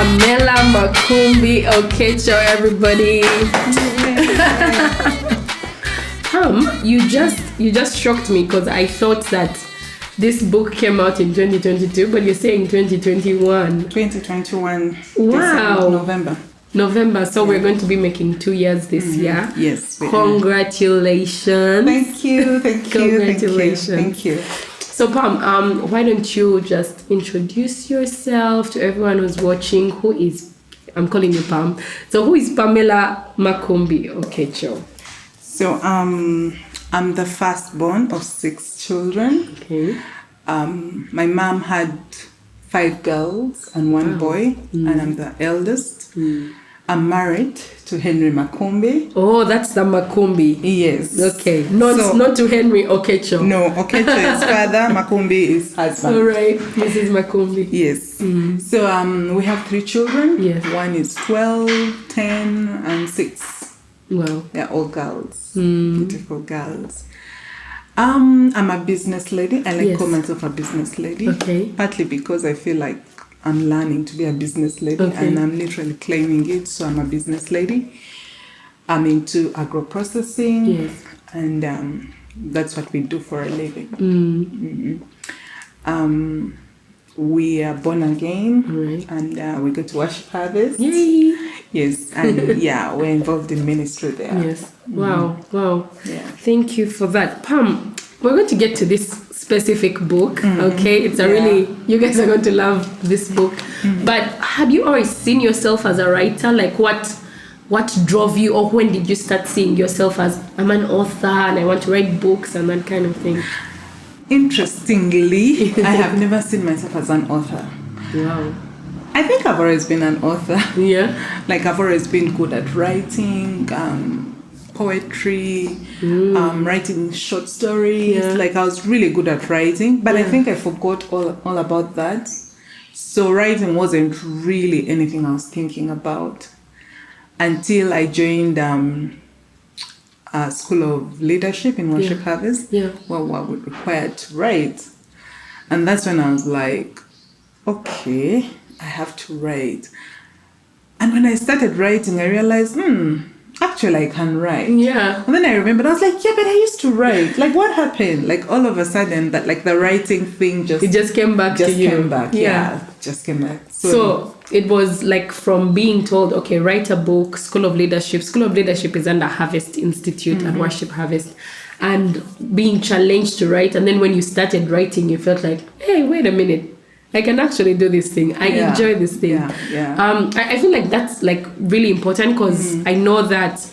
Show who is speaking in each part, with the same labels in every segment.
Speaker 1: Pamela Makumbi. Okay, ciao everybody. You just shocked me because I thought that this book came out in 2022, but you're saying 2021.
Speaker 2: 2021.
Speaker 1: Wow.
Speaker 2: November.
Speaker 1: So we're going to be making 2 years this year.
Speaker 2: Yes.
Speaker 1: Congratulations.
Speaker 2: Thank you.
Speaker 1: Congratulations.
Speaker 2: Thank you.
Speaker 1: So Pam, why don't you just introduce yourself to everyone who's watching? I'm calling you Pam. So who is Pamela Makumbi? Okay, Joe.
Speaker 2: So I'm the firstborn of 6 children.
Speaker 1: Okay.
Speaker 2: My mom had 5 girls and 1 boy, and I'm the eldest. I'm married to Henry Makumbi.
Speaker 1: Oh, that's the Makumbi.
Speaker 2: Yes.
Speaker 1: Okay. Not to Henry Okecho.
Speaker 2: No, Okecho is father, Makumbi is husband.
Speaker 1: All right. Mrs. Makumbi.
Speaker 2: Yes. So we have 3 children.
Speaker 1: Yes.
Speaker 2: One is 12, 10, and 6.
Speaker 1: Wow.
Speaker 2: They're all girls. Beautiful girls. I'm a business lady. I like call myself a business lady.
Speaker 1: Okay.
Speaker 2: Partly because I feel like I'm learning to be a business lady, and I'm literally claiming it. So I'm a business lady. I'm into agro-processing, and that's what we do for a living. We are born again, and we go to worship harvest.
Speaker 1: Yay!
Speaker 2: Yes, and we're involved in ministry there.
Speaker 1: Yes. Wow.
Speaker 2: Yeah.
Speaker 1: Thank you for that. Pam, we're going to get to this specific book, okay? It's you guys are going to love this book. But have you always seen yourself as a writer? Like what drove you, or when did you start seeing yourself as, I'm an author and I want to write books and that kind of thing?
Speaker 2: Interestingly, I have never seen myself as an author.
Speaker 1: Wow.
Speaker 2: I think I've always been an author.
Speaker 1: Yeah.
Speaker 2: Like I've always been good at writing, poetry, writing short stories.
Speaker 1: Yeah.
Speaker 2: Like I was really good at writing, but I think I forgot all about that. So writing wasn't really anything I was thinking about until I joined a school of leadership in Worship Harvest, where we were required to write. And that's when I was like, okay, I have to write. And when I started writing, I realized, actually I can write.
Speaker 1: Yeah.
Speaker 2: And then I remembered, I was like, but I used to write. Like what happened? Like all of a sudden that like the writing thing
Speaker 1: just came back to you.
Speaker 2: Just came back.
Speaker 1: So it was like from being told, okay, write a book, School of Leadership. School of Leadership is under Harvest Institute and Worship Harvest. And being challenged to write. And then when you started writing, you felt like, hey, wait a minute. I can actually do this thing. I enjoy this thing. I feel like that's like really important because I know that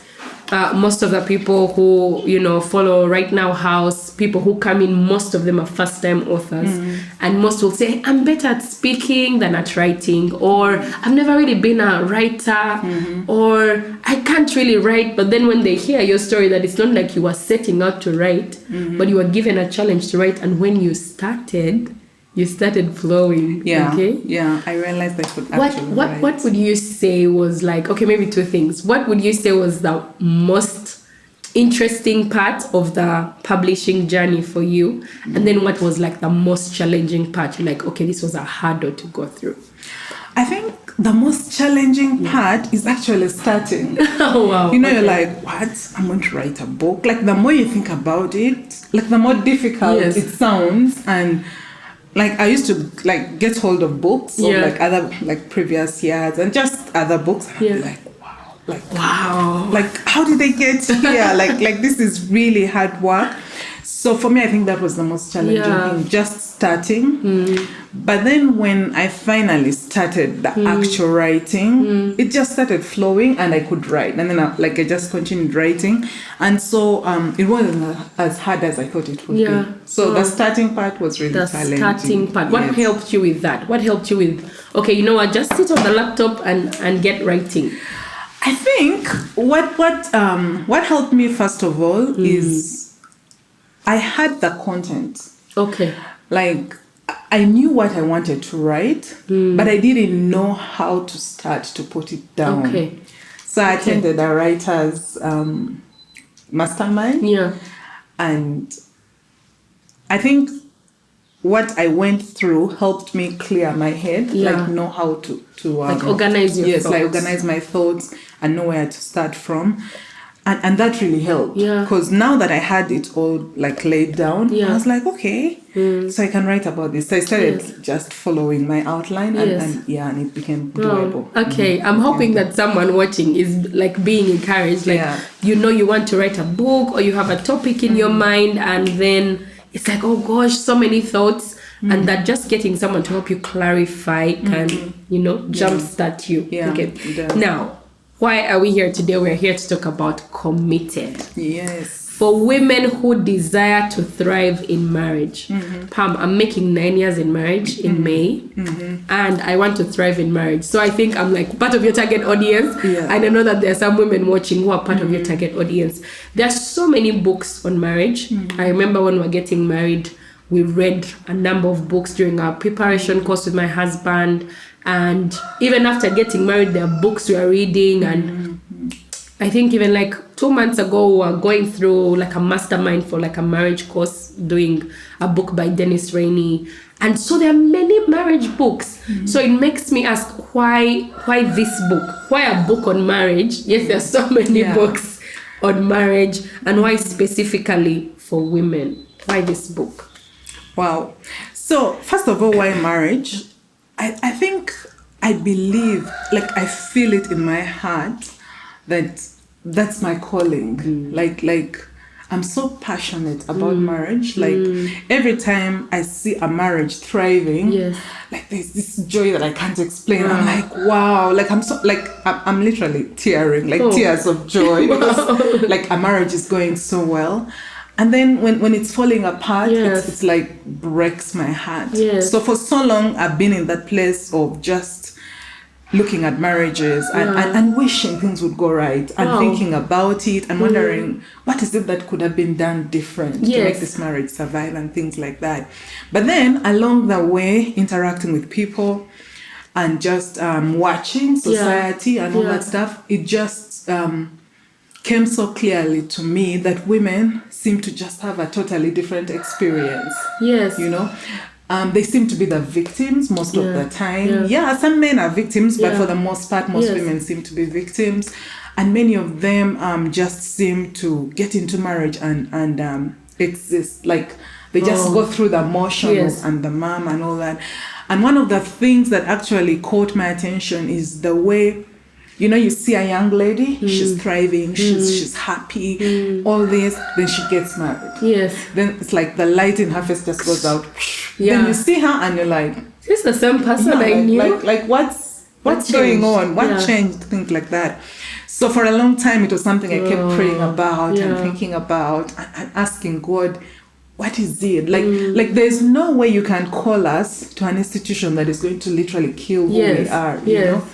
Speaker 1: most of the people who, follow Right Now House, people who come in, most of them are first-time authors. And most will say, I'm better at speaking than at writing, or I've never really been a writer, or I can't really write. But then when they hear your story, that it's not like you were setting out to write, but you were given a challenge to write. And when you started flowing.
Speaker 2: I realized I could actually write.
Speaker 1: What would you say was like, okay, maybe 2 things. What would you say was the most interesting part of the publishing journey for you? And then what was like the most challenging part? You're like, okay, this was a hurdle to go through.
Speaker 2: I think the most challenging part is actually starting.
Speaker 1: Oh, wow.
Speaker 2: You're like, what? I'm going to write a book. Like the more you think about it, like the more difficult it sounds. And like I used to like get hold of books of like other like previous years and just other books, and I'd be like, wow, like how did they get here? like this is really hard work. So for me, I think that was the most challenging thing, just starting. But then when I finally started the actual writing, it just started flowing and I could write. And then I just continued writing. And so it wasn't as hard as I thought it would be. So the starting part was really challenging.
Speaker 1: The starting part. What helped you with that? What helped you with, okay, you know what, just sit on the laptop and get writing?
Speaker 2: I think what helped me first of all is I had the content.
Speaker 1: Okay.
Speaker 2: Like I knew what I wanted to write, but I didn't know how to start to put it down.
Speaker 1: Okay.
Speaker 2: So I attended a writer's mastermind.
Speaker 1: Yeah.
Speaker 2: And I think what I went through helped me clear my head,
Speaker 1: Yeah.
Speaker 2: like know how to
Speaker 1: like organize your
Speaker 2: yes,
Speaker 1: thoughts.
Speaker 2: like organize my thoughts and know where to start from. And that really helped.
Speaker 1: Yeah.
Speaker 2: Because now that I had it all like laid down,
Speaker 1: Yeah.
Speaker 2: I was like, okay, so I can write about this. So I started
Speaker 1: Yes.
Speaker 2: just following my outline
Speaker 1: Yes.
Speaker 2: and it became
Speaker 1: Oh,
Speaker 2: doable.
Speaker 1: okay. I'm hoping that someone watching is like being encouraged. Like,
Speaker 2: Yeah.
Speaker 1: you know, you want to write a book or you have a topic in your mind, and then it's like, oh gosh, so many thoughts. And that just getting someone to help you clarify can, you know, jumpstart you.
Speaker 2: Yeah,
Speaker 1: Okay.
Speaker 2: it does.
Speaker 1: Now, why are we here today? We're here to talk about committed.
Speaker 2: Yes.
Speaker 1: For women who desire to thrive in marriage. Pam, I'm making 9 years in marriage in May, and I want to thrive in marriage. So I think I'm like part of your target audience.
Speaker 2: Yeah.
Speaker 1: And I know that there are some women watching who are part of your target audience. There are so many books on marriage. I remember when we were getting married, we read a number of books during our preparation course with my husband. And even after getting married, there are books we are reading. And I think even like 2 months ago, we were going through like a mastermind for like a marriage course, doing a book by Dennis Rainey. And so there are many marriage books. So it makes me ask, why this book? Why a book on marriage? Yes, there are so many books on marriage. And why specifically for women? Why this book?
Speaker 2: Wow. So first of all, why marriage? I think, I believe, like I feel it in my heart that that's my calling. Like I'm so passionate about marriage. Like every time I see a marriage thriving, like there's this joy that I can't explain. I'm like, wow, like I'm literally tearing, like tears of joy because like a marriage is going so well. And then when it's falling apart, it's like breaks my heart. So for so long, I've been in that place of just looking at marriages and wishing things would go right and thinking about it and wondering what is it that could have been done different to make this marriage survive and things like that. But then along the way, interacting with people and just watching society and all that stuff, it just came so clearly to me that women seem to just have a totally different experience. You know? They seem to be the victims most of the time. Some men are victims, but for the most part, most women seem to be victims. And many of them just seem to get into marriage and exist. Like they just go through the motions and the mom and all that. And one of the things that actually caught my attention is the way, you know, you see a young lady, she's thriving, she's happy, all this, then she gets married. Then it's like the light in her face just goes out. Then you see her and you're like,
Speaker 1: this is the same person I knew.
Speaker 2: Like what's going on? What changed? Things like that. So for a long time, it was something I kept praying about and thinking about and asking God, what is it? Like there's no way you can call us to an institution that is going to literally kill who we are, you know?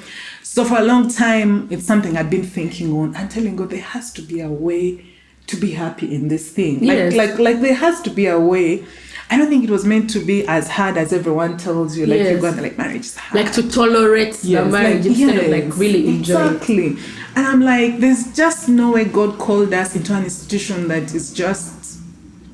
Speaker 2: So for a long time, it's something I've been thinking on and telling God there has to be a way to be happy in this thing. Like there has to be a way. I don't think it was meant to be as hard as everyone tells you. Like you're going to like marriage is hard.
Speaker 1: Like to tolerate the marriage instead of like really enjoying
Speaker 2: exactly.
Speaker 1: it.
Speaker 2: And I'm like, there's just no way God called us into an institution that is just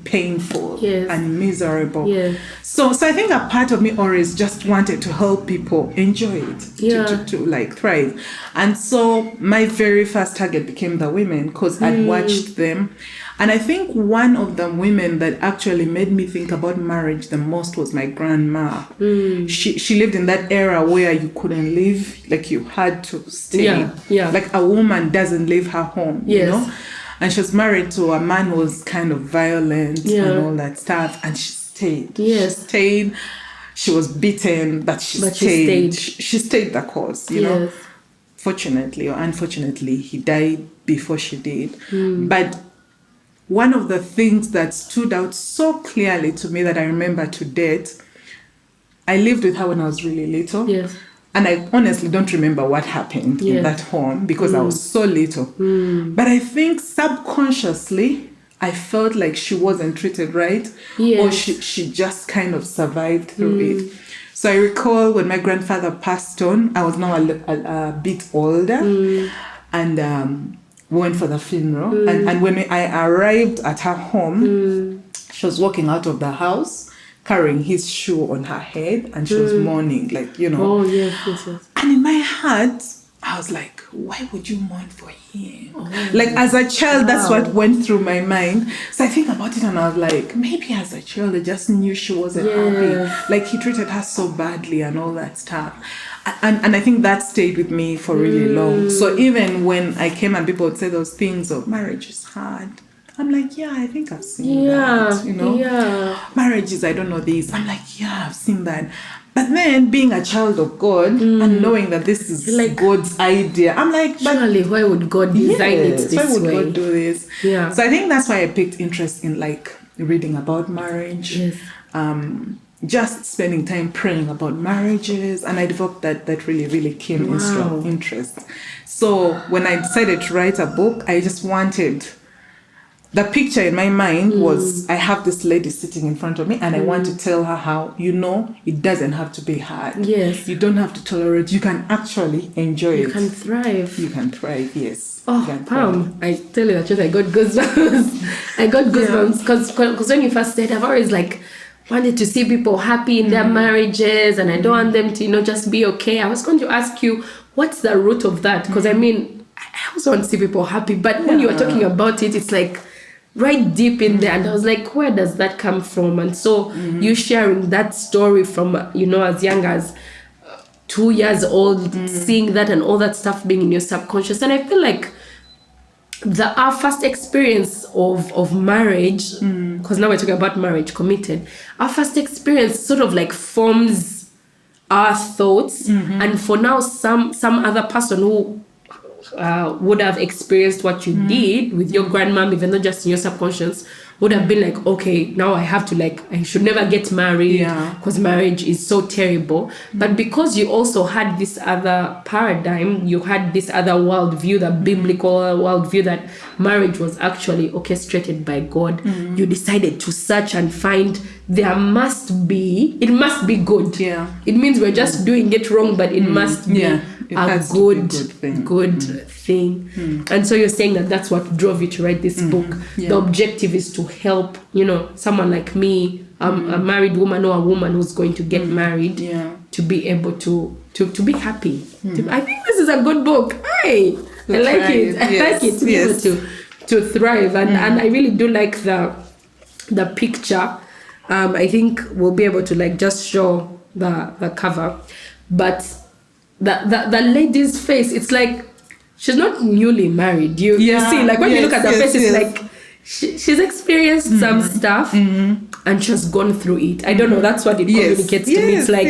Speaker 2: painful and miserable. So I think a part of me always just wanted to help people enjoy it, to like thrive. And so my very first target became the women because I'd watched them. And I think one of the women that actually made me think about marriage the most was my grandma. She lived in that era where you couldn't leave, like you had to stay. Like a woman doesn't leave her home, you know? And she was married to a man who was kind of violent and all that stuff. And she stayed. She stayed. She was beaten, but she stayed. She stayed the course, you know. Fortunately or unfortunately, he died before she did. But one of the things that stood out so clearly to me that I remember to date, I lived with her when I was really little. And I honestly don't remember what happened in that home because I was so little. But I think subconsciously, I felt like she wasn't treated right. Or she just kind of survived through it. So I recall when my grandfather passed on, I was now a bit older. And we went for the funeral. And when I arrived at her home, she was walking out of the house carrying his shoe on her head, and she was mourning, like, you know.
Speaker 1: Oh, yes.
Speaker 2: And in my heart, I was like, why would you mourn for him? Like, as a child, that's what went through my mind. So I think about it and I was like, maybe as a child, I just knew she wasn't happy. Like, he treated her so badly and all that stuff. And I think that stayed with me for really long. So even when I came and people would say those things of marriage is hard, I'm like, yeah, I think I've seen that, you know. Marriages, I don't know this. I'm like, yeah, I've seen that. But then being a child of God and knowing that this is like God's idea, I'm like, but
Speaker 1: surely why would God design it this way?
Speaker 2: Why would God do this?
Speaker 1: Yeah.
Speaker 2: So I think that's why I picked interest in like reading about marriage.
Speaker 1: Yes.
Speaker 2: Just spending time praying about marriages, and I developed that really came in strong interest. So when I decided to write a book, I just wanted, the picture in my mind was, I have this lady sitting in front of me and I want to tell her how, you know, it doesn't have to be hard.
Speaker 1: Yes.
Speaker 2: You don't have to tolerate. You can actually enjoy it.
Speaker 1: You can thrive.
Speaker 2: You can thrive, yes.
Speaker 1: Oh, Pam, I tell you the truth, I got goosebumps. I got goosebumps because when you first said, I've always like wanted to see people happy in their marriages, and I don't want them to, you know, just be okay. I was going to ask you, what's the root of that? Because I mean, I also want to see people happy, but when you were talking about it, it's like right deep in there, and I was like, where does that come from? And so you sharing that story from, you know, as young as 2 years old, seeing that and all that stuff being in your subconscious. And I feel like our first experience of marriage, because now we're talking about marriage, committed, our first experience sort of like forms our thoughts, and for now some other person who would have experienced what you did with your grandmom, even though just in your subconscious, would have been like, okay, now I have to, like, I should never get married because marriage is so terrible. But because you also had this other paradigm, you had this other worldview, the biblical worldview that marriage was actually orchestrated by God, you decided to search and find it must be good. It means we're just doing it wrong, but it must be a good thing. And so you're saying that that's what drove you to write this book. The objective is to help, you know, someone like me, a married woman or a woman who's going to get married, to be able to be happy. I think this is a good book. I like it. I like it to be able to thrive, and I really do like the picture. I think we'll be able to like just show the cover, but the lady's face, it's like she's not newly married. You see, like when you look at the face, it's like she's experienced some stuff and she's gone through it. I don't know, that's what it communicates to me. It's like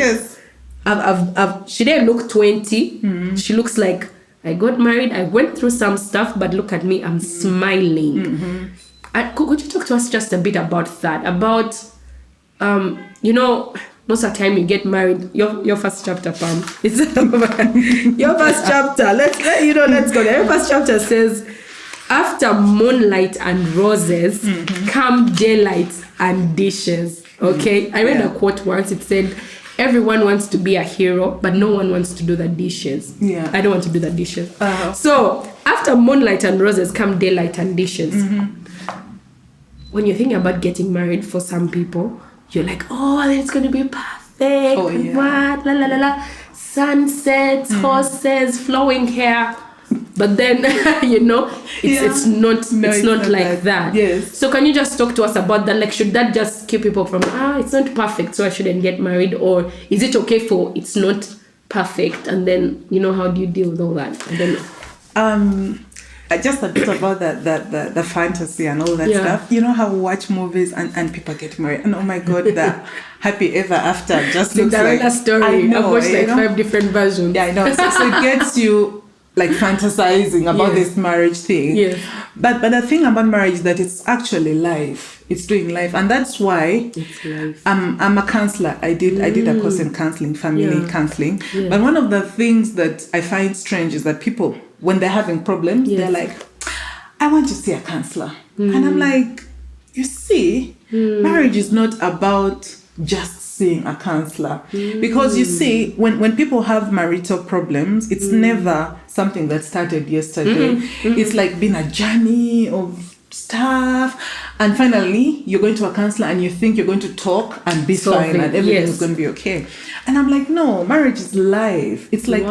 Speaker 1: she didn't look 20. She looks like, I got married, I went through some stuff, but look at me, I'm smiling. Could you talk to us just a bit about that? About you know, most of the time you get married, your first chapter, Pam. It's your first chapter. Let's go there. Your first chapter says, after moonlight and roses come daylight and dishes. Okay? I read a quote once. It said, everyone wants to be a hero, but no one wants to do the dishes. I don't want to do the dishes. So after moonlight and roses come daylight and dishes. When you're thinking about getting married, for some people, you're like, oh, it's going to be perfect. What? La la la la. Sunsets, horses, flowing hair. But then, you know, it's not like that. Yes. So can you just talk to us about that? Like, should that just keep people from, it's not perfect, so I shouldn't get married? Or is it okay for it's not perfect? And then, you know, how do you deal with all that? I don't know.
Speaker 2: Just a bit about the fantasy and all that stuff. You know how we watch movies and people get married, and oh my God, the happy ever after just looks like
Speaker 1: a story. I know, I've watched like 5 different versions.
Speaker 2: Yeah, I know. So it gets you like fantasizing about this marriage thing. Yes. But the thing about marriage is that it's actually life. It's doing life, and that's why
Speaker 1: it's life.
Speaker 2: I'm a counselor. I did a course in counseling, family counseling. Yeah. But one of the things that I find strange is that people, when they're having problems, they're like, I want to see a counselor. And I'm like, you see, marriage is not about just seeing a counselor. Because you see, when people have marital problems, it's never something that started yesterday. It's like been a journey of stuff, and finally you're going to a counselor and you think you're going to talk and be fine and everything's going to be okay. And I'm like, no, marriage is life. It's like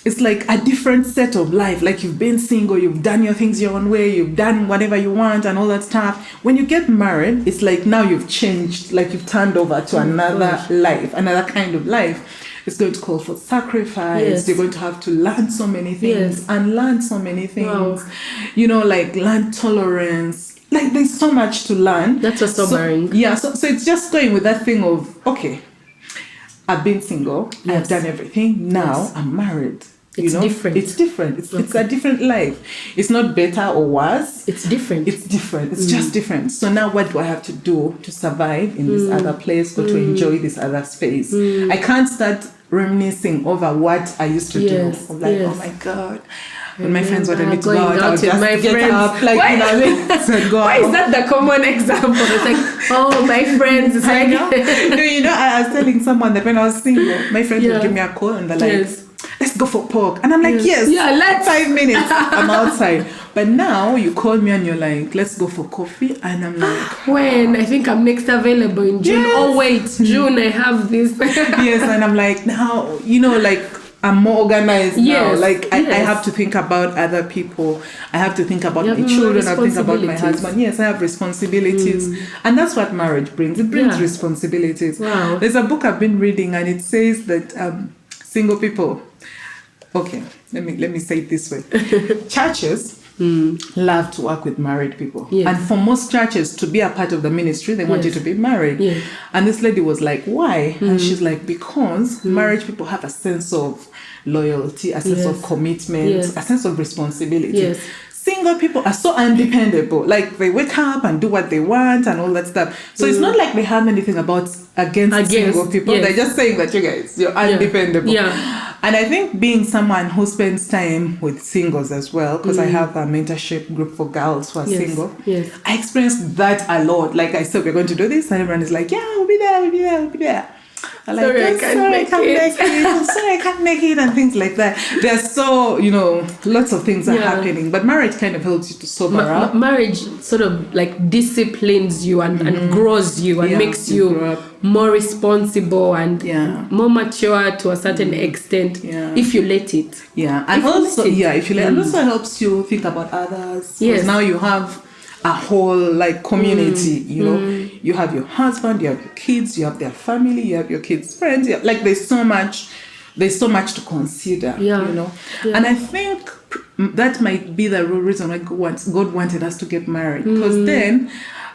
Speaker 2: it's like a different set of life. Like, you've been single, you've done your things your own way, you've done whatever you want and all that stuff. When you get married, it's like now you've changed, like you've turned over to another life, another kind of life. It's going to call for sacrifice.
Speaker 1: Yes.
Speaker 2: You're going to have to learn so many things and learn so many things.
Speaker 1: Wow.
Speaker 2: You know, like learn tolerance. Like, there's so much to learn.
Speaker 1: That's so sobering.
Speaker 2: So it's just going with that thing of, okay, I've been single, I've done everything, now I'm married.
Speaker 1: It's different.
Speaker 2: It's different. It's a different life. It's not better or worse.
Speaker 1: It's different.
Speaker 2: It's different. It's just different. So now what do I have to do to survive in this other place or to enjoy this other space? I can't start reminiscing over what I used to do. I'm like, oh my God. When my friends wanted me to go out, I would just get up, like,
Speaker 1: why?
Speaker 2: You know what I mean? So go
Speaker 1: Why
Speaker 2: out.
Speaker 1: is that the common example? It's like, oh, my friends. It's like,
Speaker 2: No, I was telling someone that when I was single, my friends would give me a call and they're like, let's go for pork. And I'm like, yes.
Speaker 1: Yeah, let's.
Speaker 2: 5 minutes. I'm outside. But now you call me and you're like, let's go for coffee. And I'm like,
Speaker 1: when? I think I'm next available in June.
Speaker 2: Yes.
Speaker 1: Oh, wait, June, I have this.
Speaker 2: yes. And I'm like, now, you know, like, I'm more organized now. Like, I have to think about other people. I have to think about my children. I have to think about my husband. Yes, I have responsibilities. And that's what marriage brings. It brings responsibilities.
Speaker 1: Wow.
Speaker 2: There's a book I've been reading and it says that single people, okay, let me say it this way. Churches love to work with married people.
Speaker 1: Yes.
Speaker 2: And for most churches to be a part of the ministry, they want you to be married.
Speaker 1: Yes.
Speaker 2: And this lady was like, why? And she's like, because married people have a sense of loyalty, a sense of commitment, a sense of responsibility.
Speaker 1: Yes.
Speaker 2: Single people are so undependable. Like, they wake up and do what they want and all that stuff. So it's not like they have anything against single people. They're just saying that, you guys, you're undependable.
Speaker 1: Yeah.
Speaker 2: And I think being someone who spends time with singles as well, because I have a mentorship group for girls who are single. Yes. I experienced that a lot. Like I said, we're going to do this, and everyone is like, yeah, we'll be there. I'm like,
Speaker 1: sorry, I can't make it.
Speaker 2: I'm sorry, I can't make it, and things like that. There's so, lots of things are happening. But marriage kind of helps you to sober up.
Speaker 1: Marriage sort of like disciplines you and grows you and makes you more responsible and more mature to a certain extent if you let it.
Speaker 2: Yeah, and also, if you let it. And also helps you think about others.
Speaker 1: Yes.
Speaker 2: Now you have a whole like community, you have your husband, you have your kids, you have their family, you have your kids' friends. Like there's so much to consider, And I think that might be the real reason why God wanted us to get married. Because then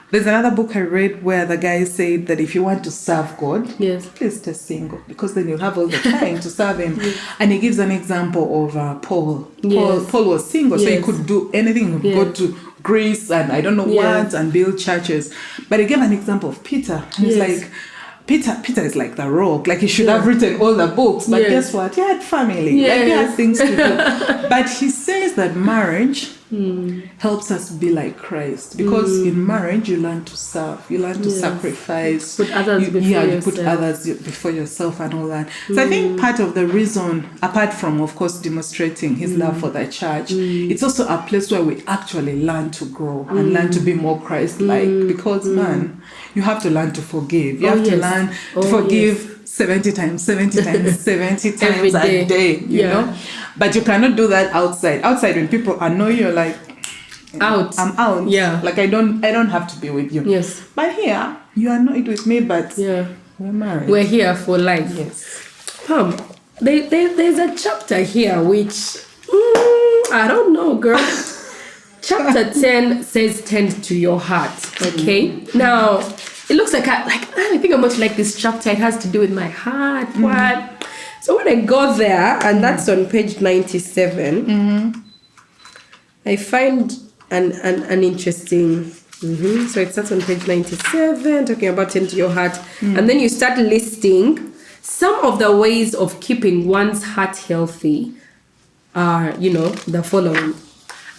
Speaker 2: there's another book I read where the guy said that if you want to serve God, please stay single, because then you'll have all the time to serve him. And he gives an example of Paul. Paul was single, so he could do anything. He could go to Greece and I don't know what and build churches. But he gave an example of Peter. And he's like, Peter is like the rock. Like he should have written all the books. But guess what? He had family. Like he had things to do. But he says that marriage helps us be like Christ. Because in marriage, you learn to serve. You learn to sacrifice.
Speaker 1: Put others before yourself.
Speaker 2: You put others before yourself and all that. So I think part of the reason, apart from, of course, demonstrating his love for the church, it's also a place where we actually learn to grow and learn to be more Christ-like. Because, man, you have to learn to forgive. You have to learn to forgive 70 times a day, you know? But you cannot do that outside. Outside, when people annoy you, you're like,
Speaker 1: out.
Speaker 2: I'm out. Yeah. Like I don't have to be with you.
Speaker 1: Yes.
Speaker 2: But here, you are annoyed with me, but we're married.
Speaker 1: We're here for life.
Speaker 2: Yes.
Speaker 1: There's a chapter here which I don't know, girl. Chapter 10 says tend to your heart. Okay. Now it looks like I think I'm much like this chapter. It has to do with my heart. What? So when I go there, and that's on page 97, I find an interesting. So it starts on page 97, talking about tend to your heart, and then you start listing some of the ways of keeping one's heart healthy. Are the following,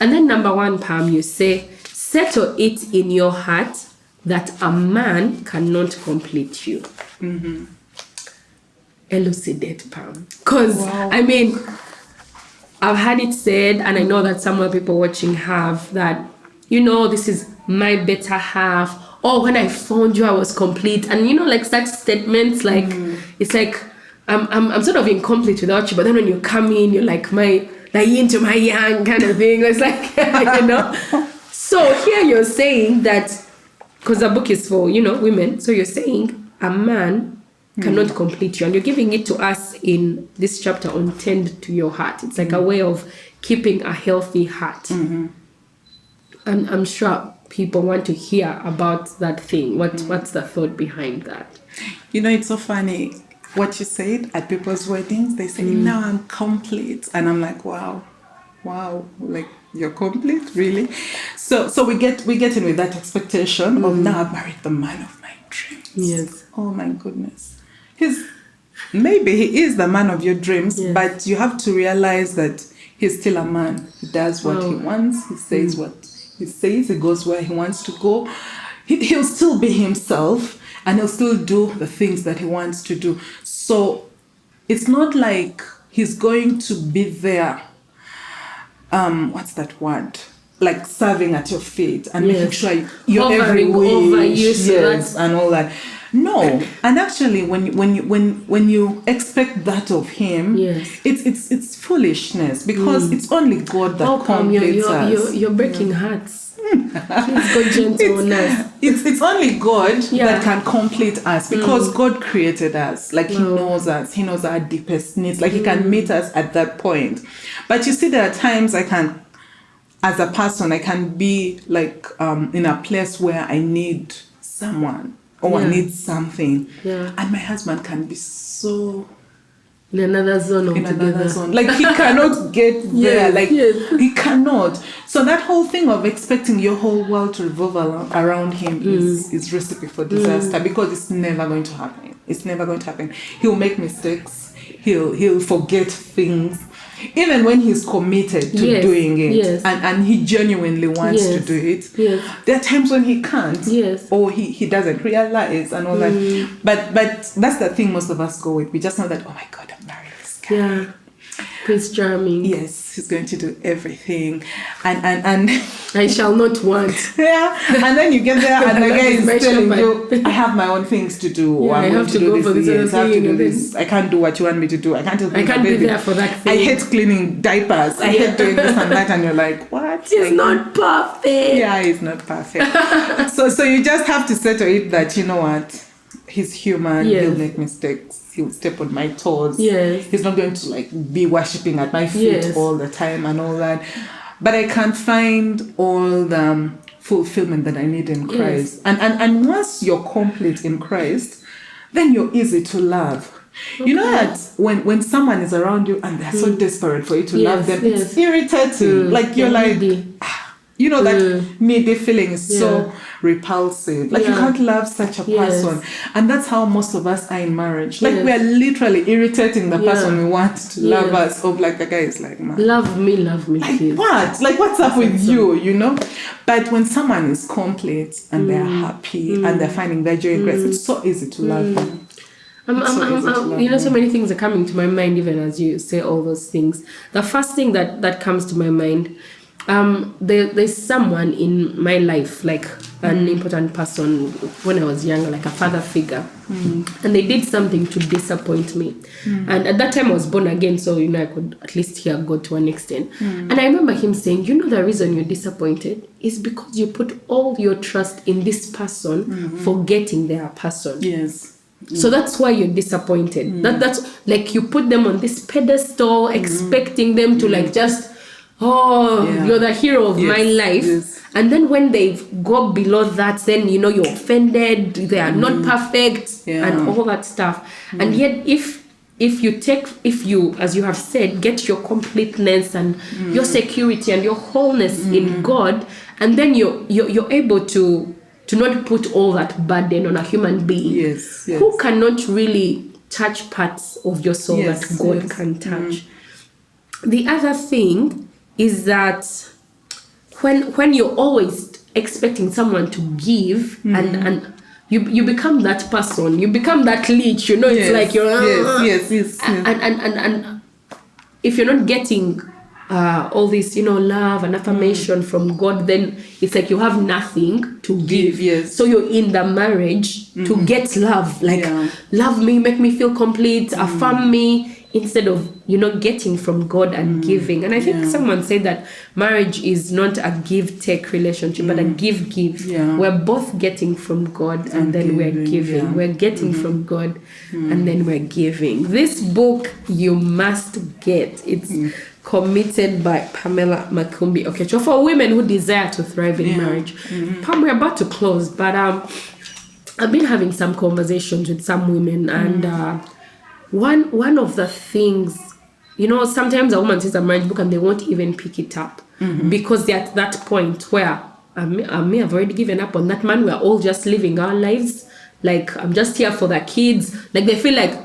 Speaker 1: and then number 1, Pam, you say settle it in your heart that a man cannot complete you. Elucidate, Pam. Because, I mean, I've had it said, and I know that some of the people watching have, that this is my better half. Oh, when I found you, I was complete. And, like such statements, like, it's like, I'm sort of incomplete without you. But then when you come in, you're like yin to my yang kind of thing. It's like, So here you're saying that, because the book is for, women. So you're saying a man cannot complete you. And you're giving it to us in this chapter on tend to your heart. It's like a way of keeping a healthy heart. And I'm sure people want to hear about that thing. What's the thought behind that?
Speaker 2: It's so funny what you said at people's weddings. They say, now I'm complete. And I'm like, wow, like you're complete, really? So we get in with that expectation of, now I've married the man of my dreams.
Speaker 1: Yes.
Speaker 2: Oh my goodness. Maybe he is the man of your dreams, but you have to realize that he's still a man. He does what he wants. He says what he says. He goes where he wants to go. He'll still be himself, and he'll still do the things that he wants to do. So it's not like he's going to be there. What's that word? Like serving at your feet and making sure you're every wish, and all that. No, and actually, when you expect that of him, it's foolishness, because it's only God that completes us.
Speaker 1: You're breaking hearts. Please go gentle on us.
Speaker 2: It's only God that can complete us, because God created us. Like He knows us. He knows our deepest needs. Like He can meet us at that point. But you see, there are times as a person, I can be like in a place where I need someone. Or I need something. Yeah. And my husband can be so...
Speaker 1: in another zone altogether.
Speaker 2: Like he cannot get there. He cannot. So that whole thing of expecting your whole world to revolve around him is recipe for disaster, because it's never going to happen. It's never going to happen. He'll make mistakes. He'll forget things. Even when he's committed to doing it, and he genuinely wants to do it, there are times when he can't, or he doesn't realize and all that. But that's the thing most of us go with. We just know that, oh my God, I'm married this guy.
Speaker 1: Yeah, Prince Charming.
Speaker 2: Yes, he's going to do everything, and
Speaker 1: I shall not want.
Speaker 2: And then you get there, and the guy is telling you, I have my own things to do.
Speaker 1: I have to go for this.
Speaker 2: I have to do this. I can't do what you want me to do. I can't
Speaker 1: be there for that thing.
Speaker 2: I hate cleaning diapers. I hate doing this and that. And you're like, what?
Speaker 1: He's not perfect.
Speaker 2: Yeah, he's not perfect. So you just have to settle it that, you know what? He's human. He'll make mistakes. He'll step on my toes. He's not going to be worshipping at my feet all the time and all that. But I can find all the fulfillment that I need in Christ. And once you're complete in Christ, then you're easy to love. Okay. You know that when someone is around you and they're so desperate for you to love them, it's irritating. Like you're that needy feeling is so repulsive. Like you can't love such a person. And that's how most of us are in marriage. Like we are literally irritating the person we want to love us. Of like the guy is like, man,
Speaker 1: love me,
Speaker 2: like
Speaker 1: please.
Speaker 2: What? Like what's up with you? But when someone is complete and they're happy and they're finding their joy in Christ, it's so easy to love them.
Speaker 1: So many things are coming to my mind even as you say all those things. The first thing that comes to my mind, there's someone in my life, like an important person when I was younger, like a father figure, and they did something to disappoint me. And at that time I was born again, so I could at least hear God to an extent. And I remember him saying, the reason you're disappointed is because you put all your trust in this person, forgetting they are a person.
Speaker 2: Yes.
Speaker 1: So that's why you're disappointed. That's like you put them on this pedestal, expecting them to you're the hero of my life. And then when they go below that, then you're offended, they are not perfect and all that stuff. And yet if you, as you have said, get your completeness and your security and your wholeness in God, and then you're able to not put all that burden on a human being who cannot really touch parts of your soul that God can touch. The other thing is that when you're always expecting someone to give and you become that person, you become that leech, it's like you're
Speaker 2: yes.
Speaker 1: and if you're not getting all this, love and affirmation from God, then it's like you have nothing to give.
Speaker 2: Yes.
Speaker 1: So you're in the marriage to get love, like love me, make me feel complete, affirm me, instead of getting from God and giving. And I think someone said that marriage is not a give-take relationship, but a give-give. We're both getting from God and then we're giving. We're getting from God and then we're giving. This book you must get. It's Committed by Pamela Makumbi. Okay, so for women who desire to thrive in marriage. Pam, we're about to close, but I've been having some conversations with some women, and one of the things, sometimes a woman says a marriage book and they won't even pick it up because they're at that point where I may have already given up on that man. We're all just living our lives. Like, I'm just here for the kids. Like, they feel like,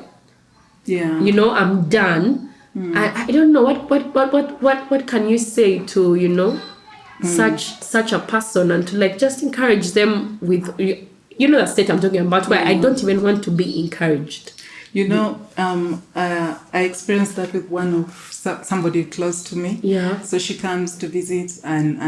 Speaker 1: I'm done. I don't know what can you say to such a person, and to like just encourage them with the state I'm talking about, where I don't even want to be encouraged.
Speaker 2: I experienced that with one of somebody close to me.
Speaker 1: Yeah.
Speaker 2: So she comes to visit, and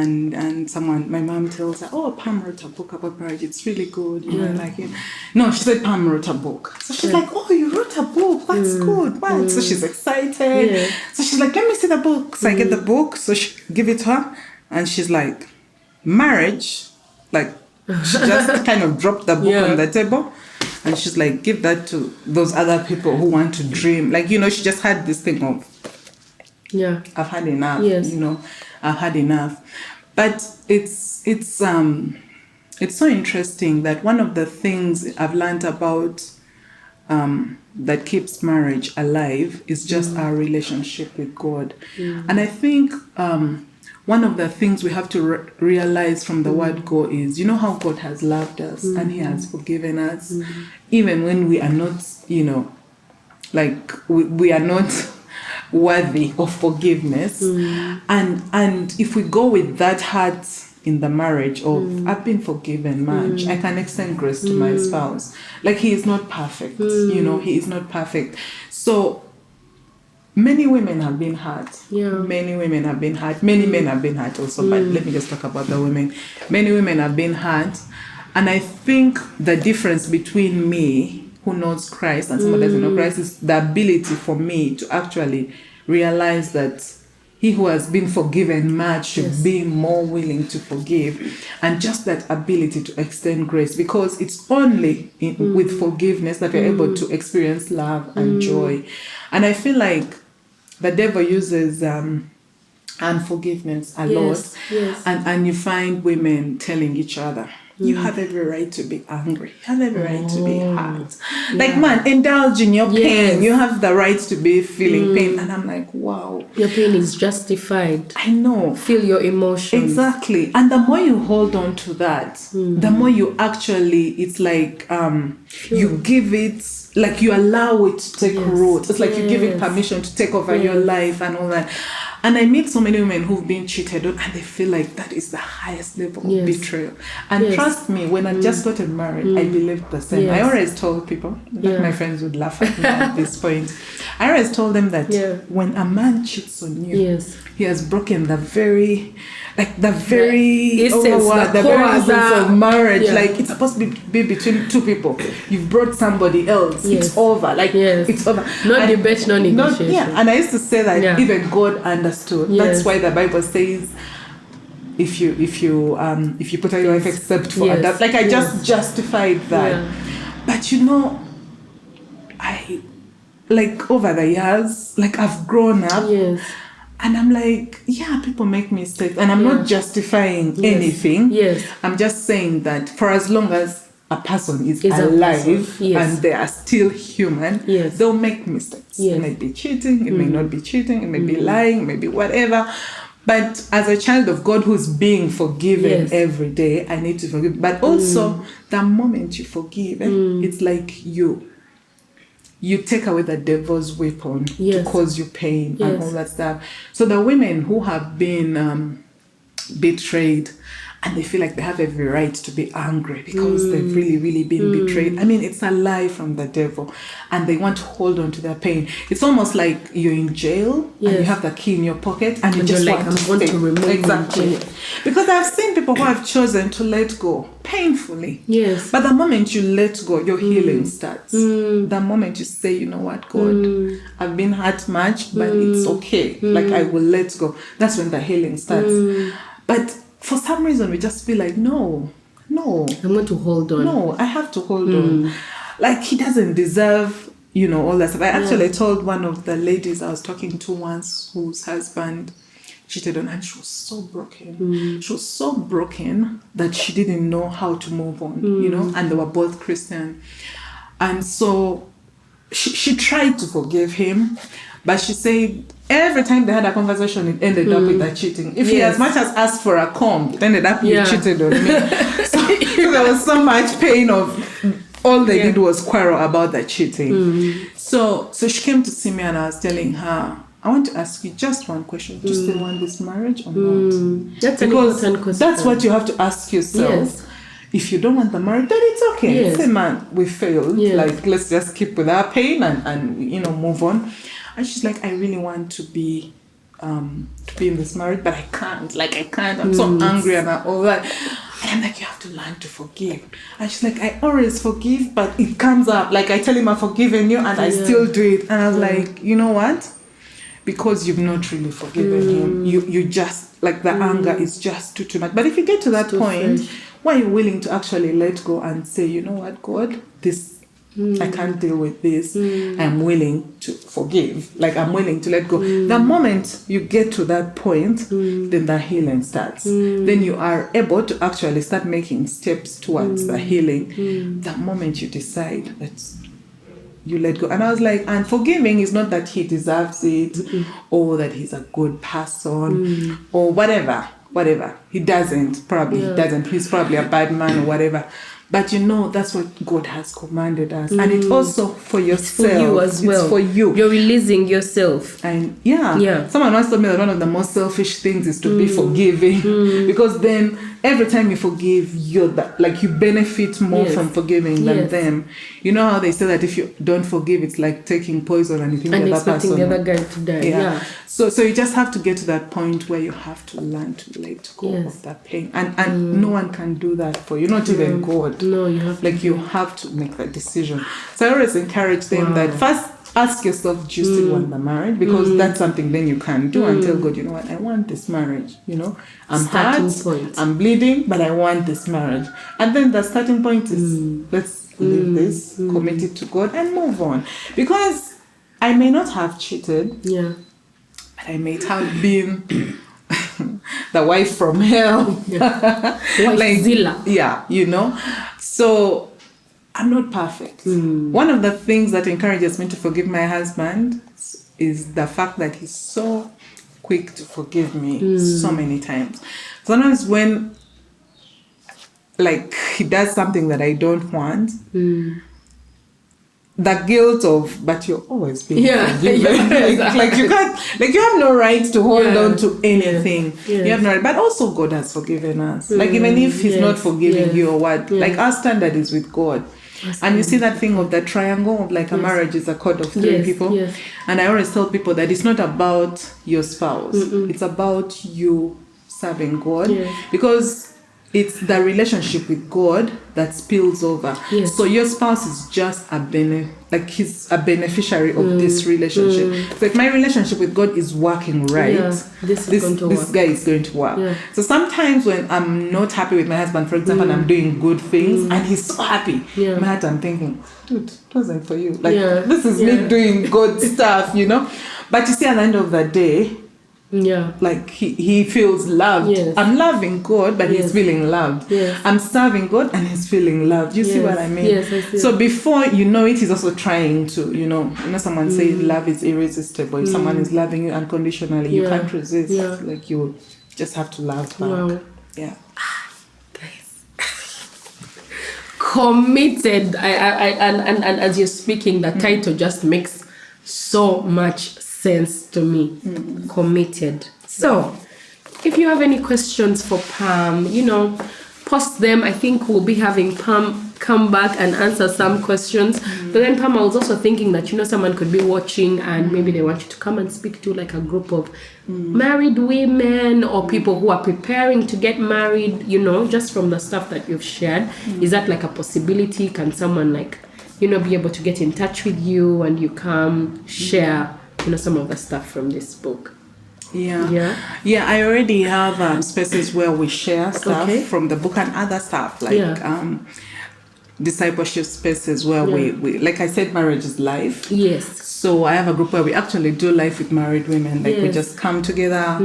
Speaker 2: my mom tells her, "Oh, Pam wrote a book about marriage. It's really good. Like it." No, she said Pam wrote a book. So she's like, "Oh, you wrote a book? That's good. Wow." So she's excited. Yeah. So she's like, "Let me see the book." So I get the book. So she give it to her, and she's like, "Marriage," like she just kind of dropped the book on the table. And she's like, give that to those other people who want to dream. Like, she just had this thing of, I've had enough.
Speaker 1: Yes.
Speaker 2: I've had enough. But it's so interesting that one of the things I've learned about that keeps marriage alive is just our relationship with God. And I think one of the things we have to realize from the word go is, how God has loved us and He has forgiven us, even when we are not, like we are not worthy of forgiveness. And if we go with that heart in the marriage of, I've been forgiven much, I can extend grace to my spouse. Like, he is not perfect, he is not perfect. So many women have been hurt. Many women have been hurt. Many men have been hurt also, but let me just talk about the women. Many women have been hurt. And I think the difference between me, who knows Christ, and someone who doesn't know Christ, is the ability for me to actually realize that he who has been forgiven much should be more willing to forgive. And just that ability to extend grace, because it's only with forgiveness that we're able to experience love and joy. And I feel like the devil uses unforgiveness a lot. And you find women telling each other, you have every right to be angry. You have every right to be hurt. Like, man, indulge in your pain. You have the right to be feeling pain. And I'm like, wow.
Speaker 1: Your pain is justified.
Speaker 2: I know.
Speaker 1: Feel your emotions.
Speaker 2: Exactly. And the more you hold on to that, the more you actually, it's like, you give it, like you allow it to take root. It's like you give it permission to take over your life and all that. And I meet so many women who've been cheated on, and they feel like that is the highest level of betrayal. And trust me, when I just got married, I believed the same. I always told people, my friends would laugh at me at this point. I always told them that when a man cheats on you, he has broken the very essence of marriage. Like, it's supposed to be between two people. You've brought somebody else. It's over. Like, it's over.
Speaker 1: No debate, no negotiation.
Speaker 2: And I used to say that even God understood. That's why the Bible says, if you put out your life except for others. Like, I just justified that. But I, like, over the years, like, I've grown up. And I'm like, people make mistakes. And I'm not justifying anything. I'm just saying that for as long as a person is alive and they are still human, they'll make mistakes. It may be cheating, it may not be cheating, it may be lying, it may be whatever. But as a child of God who's being forgiven every day, I need to forgive. But also, the moment you forgive, it's like you take away the devil's weapon to cause you pain and all that stuff. So the women who have been betrayed, and they feel like they have every right to be angry because they've really, really been betrayed. I mean, it's a lie from the devil, and they want to hold on to their pain. It's almost like you're in jail and you have the key in your pocket and you just
Speaker 1: like,
Speaker 2: want to
Speaker 1: remove
Speaker 2: exactly. Because I've seen people who have chosen to let go painfully.
Speaker 1: Yes.
Speaker 2: But the moment you let go, your healing starts. The moment you say, you know what, God, I've been hurt much, but it's okay. Like, I will let go. That's when the healing starts. But for some reason, we just feel like, no,
Speaker 1: I'm going to hold on.
Speaker 2: no, I have to hold on. Like, he doesn't deserve, all that stuff. I actually told one of the ladies I was talking to once whose husband cheated on her, and she was so broken. She was so broken that she didn't know how to move on, and they were both Christian. And so she tried to forgive him, but she said every time they had a conversation, it ended up with her cheating. If he as much as asked for a comb, it ended up he cheated on me. So there was so much pain of all they did was quarrel about the cheating. So she came to see me, and I was telling her, I want to ask you just one question. Do you still want this marriage or not?
Speaker 1: That's an important question.
Speaker 2: That's what you have to ask yourself.
Speaker 1: Yes.
Speaker 2: If you don't want the marriage, then it's okay.
Speaker 1: Yes.
Speaker 2: Say, man, we failed.
Speaker 1: Yes.
Speaker 2: Like, let's just keep with our pain and move on. And she's like, I really want to be in this marriage, but I can't. Like, I can't. I'm so angry and all that. And I'm like, you have to learn to forgive. And she's like, I always forgive, but it comes up. Like, I tell him I've forgiven you, and I still do it. And I was like, you know what? Because you've not really forgiven him. You just, like, the anger is just too much. But if you get to that point, why are you willing to actually let go and say, you know what, God, this, I can't deal with this. I'm willing to forgive. Like, I'm willing to let go. The moment you get to that point, then the healing starts. Then you are able to actually start making steps towards the healing. The moment you decide that you let go. And I was like, and forgiving is not that he deserves it or that he's a good person or whatever. He doesn't. Probably he doesn't. He's probably a bad man or whatever. But that's what God has commanded us. And it's also for yourself.
Speaker 1: It's for you as well.
Speaker 2: It's for you.
Speaker 1: You're releasing yourself.
Speaker 2: And someone once told me that one of the most selfish things is to be forgiving. Because then every time you forgive, you benefit more from forgiving than them. You know how they say that if you don't forgive, it's like taking poison and you think the other person,
Speaker 1: the other guy to die. Yeah.
Speaker 2: So you just have to get to that point where you have to learn to let go of that pain. And no one can do that for you, not even God.
Speaker 1: No, you have
Speaker 2: you have to make that decision. So I always encourage them that first ask yourself, do you still want the marriage? Because that's something then you can do and tell God, you know what, I want this marriage. I'm hurt, I'm bleeding, but I want this marriage. And then the starting point is let's leave this, commit it to God and move on. Because I may not have cheated.
Speaker 1: Yeah.
Speaker 2: But I may have been the wife from hell.
Speaker 1: Yeah. Wife Zilla.
Speaker 2: Yeah, So I'm not perfect. One of the things that encourages me to forgive my husband is the fact that he's so quick to forgive me so many times. Sometimes when he does something that I don't want, the guilt of, but you're always being forgiven. You can't, you have no right to hold on to anything. You have no right. But also God has forgiven us. Even if he's not forgiving you or what, our standard is with God. And you see that thing of the triangle of a marriage is a cord of three people. And I always tell people that it's not about your spouse. It's about you serving God. Because it's the relationship with God that spills over. So your spouse is just he's a beneficiary of this relationship. So if my relationship with God is working right, this guy is going to work. So sometimes when I'm not happy with my husband, for example, and I'm doing good things and he's so happy, in my heart I'm thinking, dude, it wasn't for you. This is me doing good stuff, But you see, at the end of the day, he feels loved. I'm loving God, but he's feeling loved. I'm serving God and he's feeling loved. You see what I mean?
Speaker 1: I see.
Speaker 2: So before you know it, he's also trying to, someone say love is irresistible. If someone is loving you unconditionally, you can't resist. You just have to love back.
Speaker 1: Wow.
Speaker 2: Yeah.
Speaker 1: Guys. Committed. And as you're speaking, the title just makes so much sense to me. Committed. So if you have any questions for Pam, post them. I think we'll be having Pam come back and answer some questions. But then Pam, I was also thinking that, someone could be watching and maybe they want you to come and speak to like a group of married women or people who are preparing to get married, just from the stuff that you've shared. Is that like a possibility? Can someone be able to get in touch with you and you come share, some of the stuff from this book?
Speaker 2: Yeah. I already have spaces where we share stuff from the book and other stuff discipleship spaces where we like I said, marriage is life.
Speaker 1: Yes.
Speaker 2: So I have a group where we actually do life with married women. We just come together,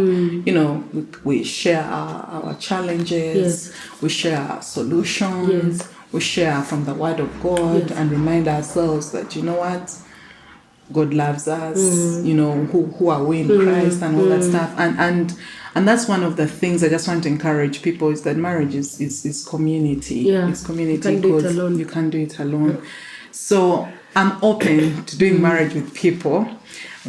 Speaker 2: we share our challenges, we share our solutions, we share from the Word of God and remind ourselves that, what? God loves us, who are we in Christ and all that stuff. And that's one of the things I just want to encourage people is that marriage is community. Yeah. It's community. You can't do it alone. So I'm open to doing marriage with people,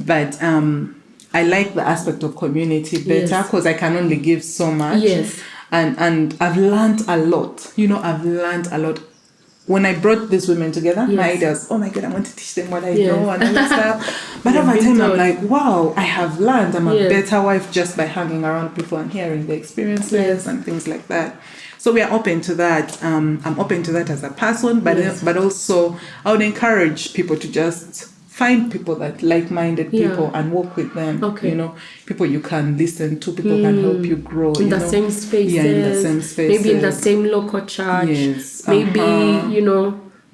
Speaker 2: but I like the aspect of community better because I can only give so much. Yes. And I've learned a lot. I've learned a lot. When I brought these women together, my ideas, oh my God, I want to teach them what I know and all that stuff. But over time, I'm like, wow, I have learned. I'm a better wife just by hanging around people and hearing their experiences and things like that. So we are open to that. I'm open to that as a person, but also I would encourage people to just find people that like-minded people and work with them. Okay. People you can listen to, people can help you grow.
Speaker 1: In the same spaces.
Speaker 2: Yeah, in the same spaces.
Speaker 1: Maybe in the same local church.
Speaker 2: Yes.
Speaker 1: Maybe,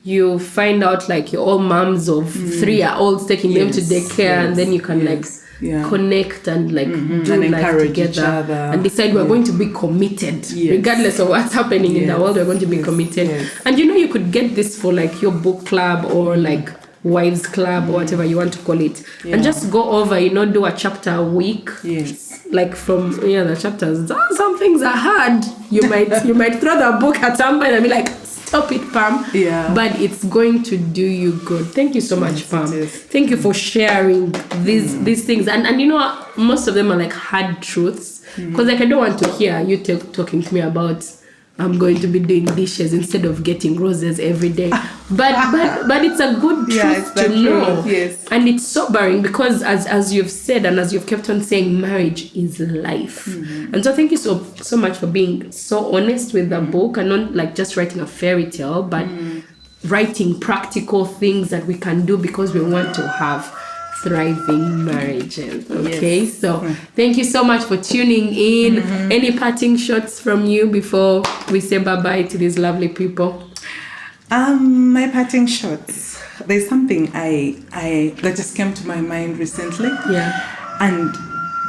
Speaker 1: you find out like you're all moms of 3-year-olds, taking them to daycare, and then you can connect and do and life together and decide we're going to be committed regardless of what's happening in the world. We're going to be committed. And you could get this for like your book club or like wives club or whatever you want to call it, and just go over, do a chapter a week. Yes. Like from the chapters. Some things are hard. You might throw the book at some point and be like, stop it, Pam. Yeah. But it's going to do you good. Thank you so much, Pam. Thank you for sharing these things. And most of them are like hard truths. Because I don't want to hear you talking to me about I'm going to be doing dishes instead of getting roses every day. But it's a good truth to know. Yes. And it's sobering because as you've said and as you've kept on saying, marriage is life. And so thank you so much for being so honest with the book and not like just writing a fairy tale, but writing practical things that we can do because we want to have thriving marriages. Okay, so thank you so much for tuning in. Any parting shots from you before we say bye-bye to these lovely people?
Speaker 2: My parting shots. There's something that just came to my mind recently. Yeah. And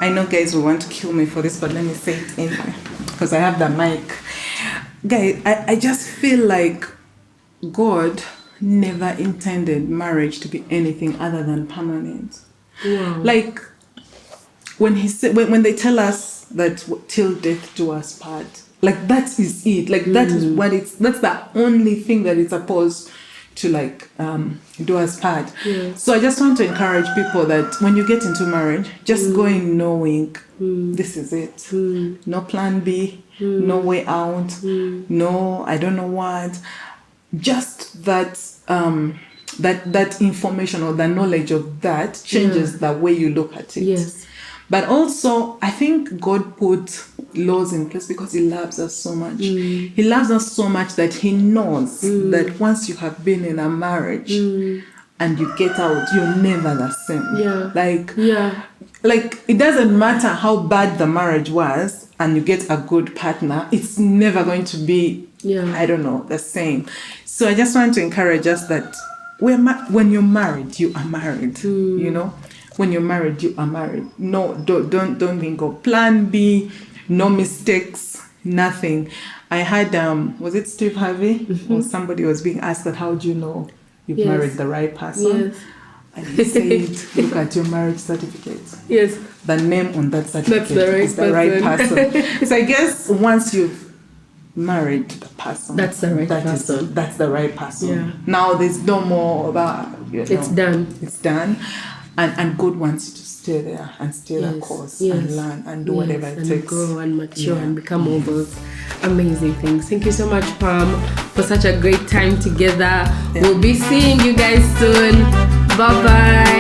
Speaker 2: I know guys will want to kill me for this, but let me say it anyway because I have the mic. Guys, I just feel like God never intended marriage to be anything other than permanent. Wow. Like when he said, when they tell us that till death do us part, like that is it. Like that is what that's the only thing that is supposed to do us part. Yeah. So I just want to encourage people that when you get into marriage, just go in knowing this is it. No plan B, no way out, no I don't know what. Just that that information or the knowledge of that changes the way you look at it. Yes. But also, I think God put laws in place because He loves us so much. He loves us so much that He knows that once you have been in a marriage and you get out, you're never the same. Yeah. Like it doesn't matter how bad the marriage was and you get a good partner, it's never going to be, the same. So I just want to encourage us that when you're married, you are married. When you're married, you are married. No, don't think of plan B, no mistakes, nothing. I had was it Steve Harvey or somebody was being asked that how do you know you've married the right person? Yes. And he said, look at your marriage certificate. Yes. The name on that certificate is the right person. So I guess once you've married the person, that's the right person. That's the right person. Yeah. Now there's no more about
Speaker 1: it's done.
Speaker 2: It's done. and God wants you to stay there and stay the course and learn and do whatever it
Speaker 1: and
Speaker 2: takes.
Speaker 1: grow and mature and become all those amazing things. Thank you so much, Pam, for such a great time together. We'll be seeing you guys soon. Bye bye.